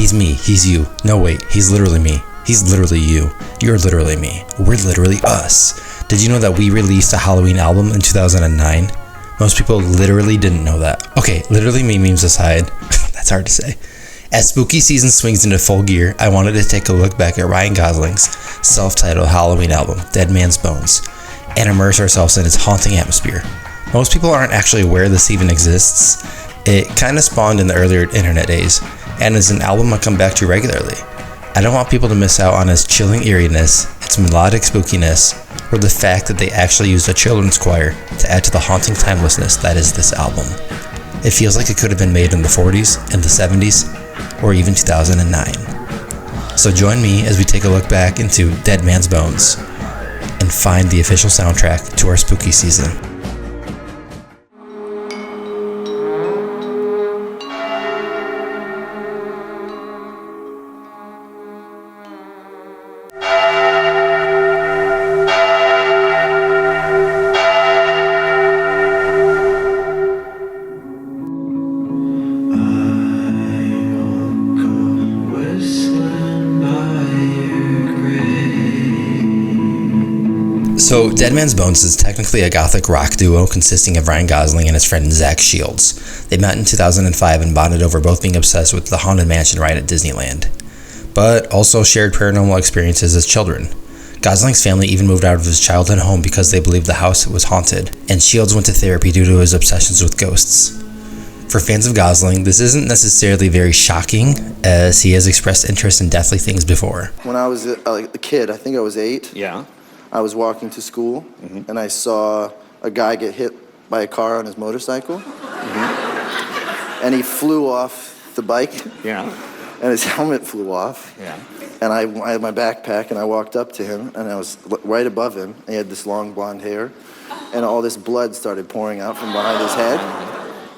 He's me. He's you. No, wait. He's literally me. He's literally you. You're literally me. We're literally us. Did you know that we released a Halloween album in 2009? Most people literally didn't know that. Okay, literally me memes aside, that's hard to say. As spooky season swings into full gear, I wanted to take a look back at Ryan Gosling's self-titled Halloween album, Dead Man's Bones, and immerse ourselves in its haunting atmosphere. Most people aren't actually aware this even exists. It kind of spawned in the earlier internet days, and is an album I come back to regularly. I don't want people to miss out on its chilling eeriness, its melodic spookiness, or the fact that they actually used a children's choir to add to the haunting timelessness that is this album. It feels like it could have been made in the 40s, in the 70s, or even 2009. So join me as we take a look back into Dead Man's Bones and find the official soundtrack to our spooky season. So, Dead Man's Bones is technically a gothic rock duo consisting of Ryan Gosling and his friend Zach Shields. They met in 2005 and bonded over both being obsessed with the Haunted Mansion ride at Disneyland, but also shared paranormal experiences as children. Gosling's family even moved out of his childhood home because they believed the house was haunted, and Shields went to therapy due to his obsessions with ghosts. For fans of Gosling, this isn't necessarily very shocking, as he has expressed interest in deathly things before. When I was a kid, I think I was 8. Yeah. I was walking to school, and I saw a guy get hit by a car on his motorcycle, and he flew off the bike, and his helmet flew off, and I had my backpack, and I walked up to him, and I was right above him, and he had this long blonde hair, and all this blood started pouring out from behind his head,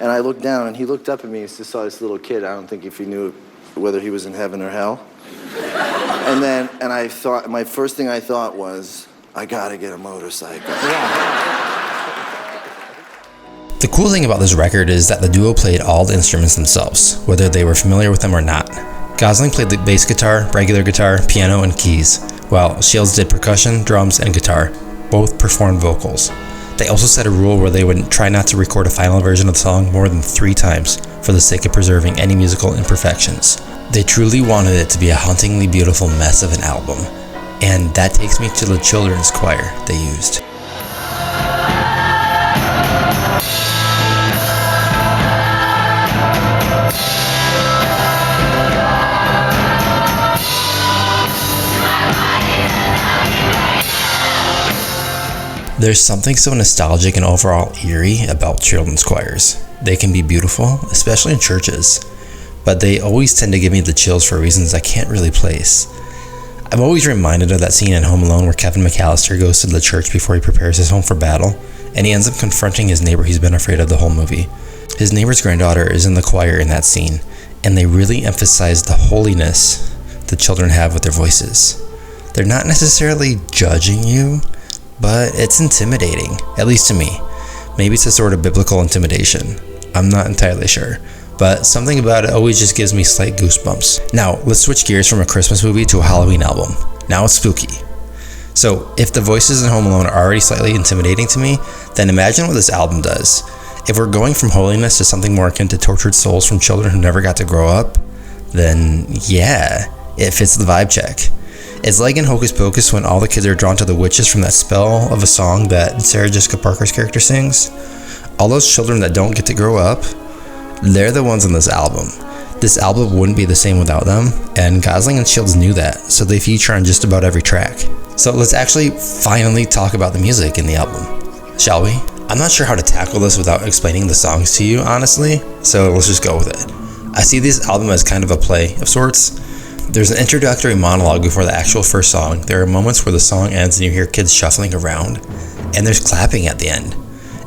and I looked down, and he looked up at me, and just saw this little kid. I don't think if he knew whether he was in heaven or hell, and I thought, my first thing I thought was, I gotta get a motorcycle. The cool thing about this record is that the duo played all the instruments themselves, whether they were familiar with them or not. Gosling played the bass guitar, regular guitar, piano, and keys, while Shields did percussion, drums, and guitar. Both performed vocals. They also set a rule where they would try not to record a final version of the song more than 3 times for the sake of preserving any musical imperfections. They truly wanted it to be a hauntingly beautiful mess of an album. And that takes me to the children's choir they used. There's something so nostalgic and overall eerie about children's choirs. They can be beautiful, especially in churches, but they always tend to give me the chills for reasons I can't really place. I'm always reminded of that scene in Home Alone where Kevin McAllister goes to the church before he prepares his home for battle, and he ends up confronting his neighbor he's been afraid of the whole movie. His neighbor's granddaughter is in the choir in that scene, and they really emphasize the holiness the children have with their voices. They're not necessarily judging you, but it's intimidating, at least to me. Maybe it's a sort of biblical intimidation. I'm not entirely sure. But something about it always just gives me slight goosebumps. Now, let's switch gears from a Christmas movie to a Halloween album. Now it's spooky. So, if the voices in Home Alone are already slightly intimidating to me, then imagine what this album does. If we're going from holiness to something more akin to tortured souls from children who never got to grow up, then yeah, it fits the vibe check. It's like in Hocus Pocus when all the kids are drawn to the witches from that spell of a song that Sarah Jessica Parker's character sings. All those children that don't get to grow up, they're the ones on this album. This album wouldn't be the same without them, and Gosling and Shields knew that, so they feature on just about every track. So let's actually finally talk about the music in the album, shall we? I'm not sure how to tackle this without explaining the songs to you, honestly, so let's just go with it. I see this album as kind of a play of sorts. There's an introductory monologue before the actual first song. There are moments where the song ends and you hear kids shuffling around, and there's clapping at the end.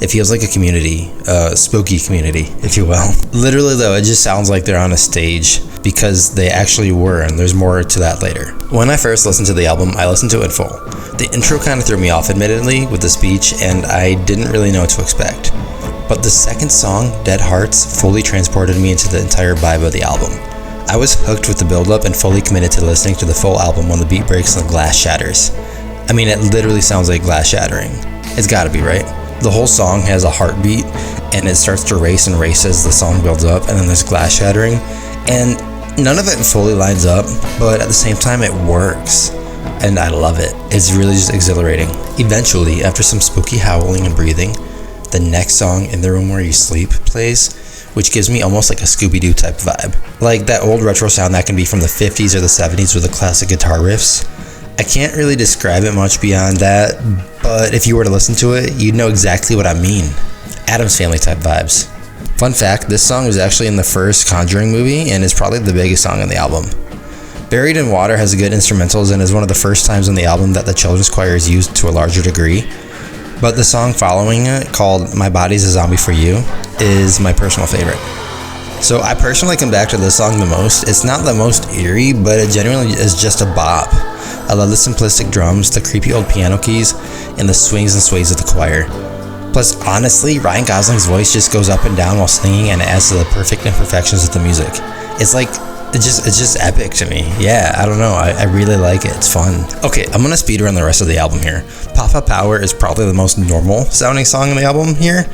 It feels like a community, a spooky community, if you will. Literally though, it just sounds like they're on a stage because they actually were, and there's more to that later. When I first listened to the album, I listened to it in full. The intro kind of threw me off, admittedly, with the speech, and I didn't really know what to expect. But the second song, Dead Hearts, fully transported me into the entire vibe of the album. I was hooked with the build-up and fully committed to listening to the full album when the beat breaks and the glass shatters. I mean, it literally sounds like glass shattering. It's gotta be, right? The whole song has a heartbeat, and it starts to race and race as the song builds up, and then there's glass shattering, and none of it fully lines up, but at the same time it works, and I love it. It's really just exhilarating. Eventually, after some spooky howling and breathing, the next song, In the Room Where You Sleep, plays, which gives me almost like a Scooby-Doo type vibe. Like that old retro sound that can be from the 50s or the 70s with the classic guitar riffs. I can't really describe it much beyond that, but if you were to listen to it, you'd know exactly what I mean. Addams Family type vibes. Fun fact, this song was actually in the first Conjuring movie and is probably the biggest song on the album. Buried in Water has good instrumentals and is one of the first times on the album that the children's choir is used to a larger degree. But the song following it, called My Body's a Zombie for You, is my personal favorite. So I personally come back to this song the most. It's not the most eerie, but it genuinely is just a bop. I love the simplistic drums, the creepy old piano keys, and the swings and sways of the choir. Plus, honestly, Ryan Gosling's voice just goes up and down while singing and adds to the perfect imperfections of the music. It's just epic to me. Yeah, I don't know. I really like it. It's fun. Okay, I'm gonna speed run the rest of the album here. Papa Power is probably the most normal sounding song on the album here,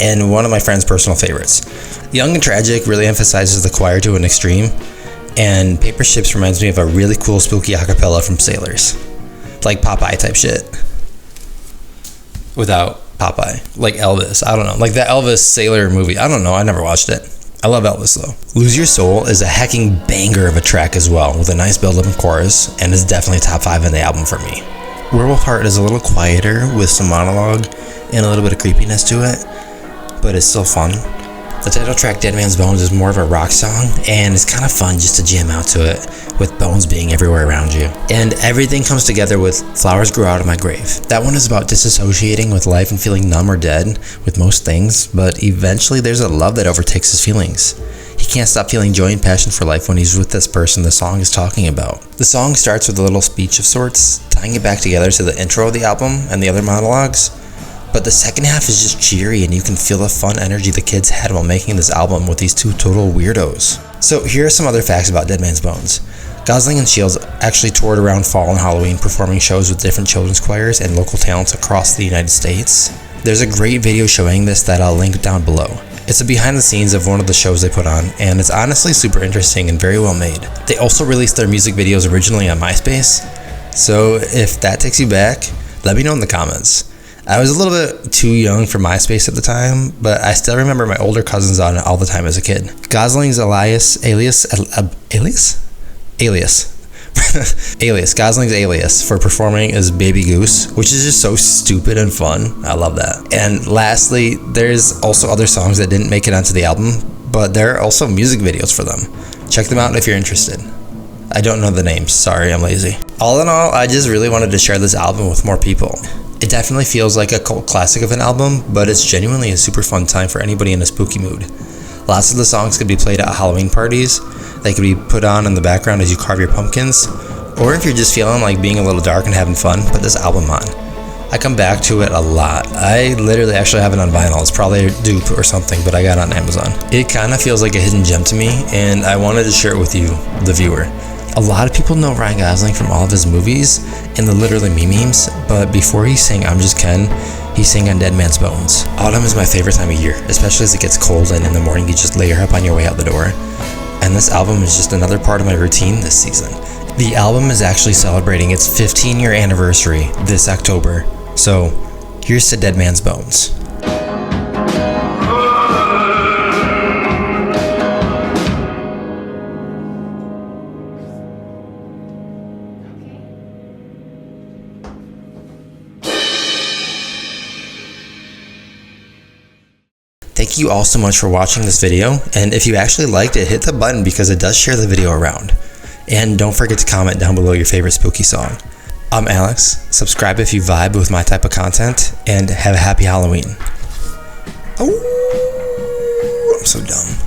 and one of my friend's personal favorites. Young and Tragic really emphasizes the choir to an extreme, and Paper Ships reminds me of a really cool spooky acapella from Sailors. Like Popeye type shit. Without Popeye. Like Elvis. I don't know. Like that Elvis Sailor movie. I don't know. I never watched it. I love Elvis though. Lose Your Soul is a hecking banger of a track as well, with a nice build-up and chorus, and is definitely top 5 in the album for me. Werewolf Heart is a little quieter with some monologue and a little bit of creepiness to it, but it's still fun. The title track, Dead Man's Bones, is more of a rock song, and it's kind of fun just to jam out to it, with bones being everywhere around you. And everything comes together with Flowers Grow Out of My Grave. That one is about disassociating with life and feeling numb or dead with most things, but eventually there's a love that overtakes his feelings. He can't stop feeling joy and passion for life when he's with this person the song is talking about. The song starts with a little speech of sorts, tying it back together to the intro of the album and the other monologues. But the second half is just cheery, and you can feel the fun energy the kids had while making this album with these two total weirdos. So here are some other facts about Dead Man's Bones. Gosling and Shields actually toured around fall and Halloween, performing shows with different children's choirs and local talents across the United States. There's a great video showing this that I'll link down below. It's a behind the scenes of one of the shows they put on, and it's honestly super interesting and very well made. They also released their music videos originally on MySpace, so if that takes you back, let me know in the comments. I was a little bit too young for MySpace at the time, but I still remember my older cousins on it all the time as a kid. Gosling's alias, Gosling's alias for performing is Baby Goose, which is just so stupid and fun. I love that. And lastly, there's also other songs that didn't make it onto the album, but there are also music videos for them. Check them out if you're interested. I don't know the names, sorry, I'm lazy. All in all, I just really wanted to share this album with more people. It definitely feels like a cult classic of an album, but it's genuinely a super fun time for anybody in a spooky mood. Lots of the songs could be played at Halloween parties, they could be put on in the background as you carve your pumpkins, or if you're just feeling like being a little dark and having fun, put this album on. I come back to it a lot. I literally actually have it on vinyl. It's probably a dupe or something, but I got it on Amazon. It kind of feels like a hidden gem to me, and I wanted to share it with you, the viewer. A lot of people know Ryan Gosling from all of his movies and the literally memes, but before he sang I'm Just Ken, he sang on Dead Man's Bones. Autumn is my favorite time of year, especially as it gets cold and in the morning you just layer up on your way out the door. And this album is just another part of my routine this season. The album is actually celebrating its 15-year anniversary this October, so here's to Dead Man's Bones. Thank you all so much for watching this video, and if you actually liked it, hit the button because it does share the video around. And don't forget to comment down below your favorite spooky song. I'm Alex, subscribe if you vibe with my type of content, and have a happy Halloween. Oh, I'm so dumb.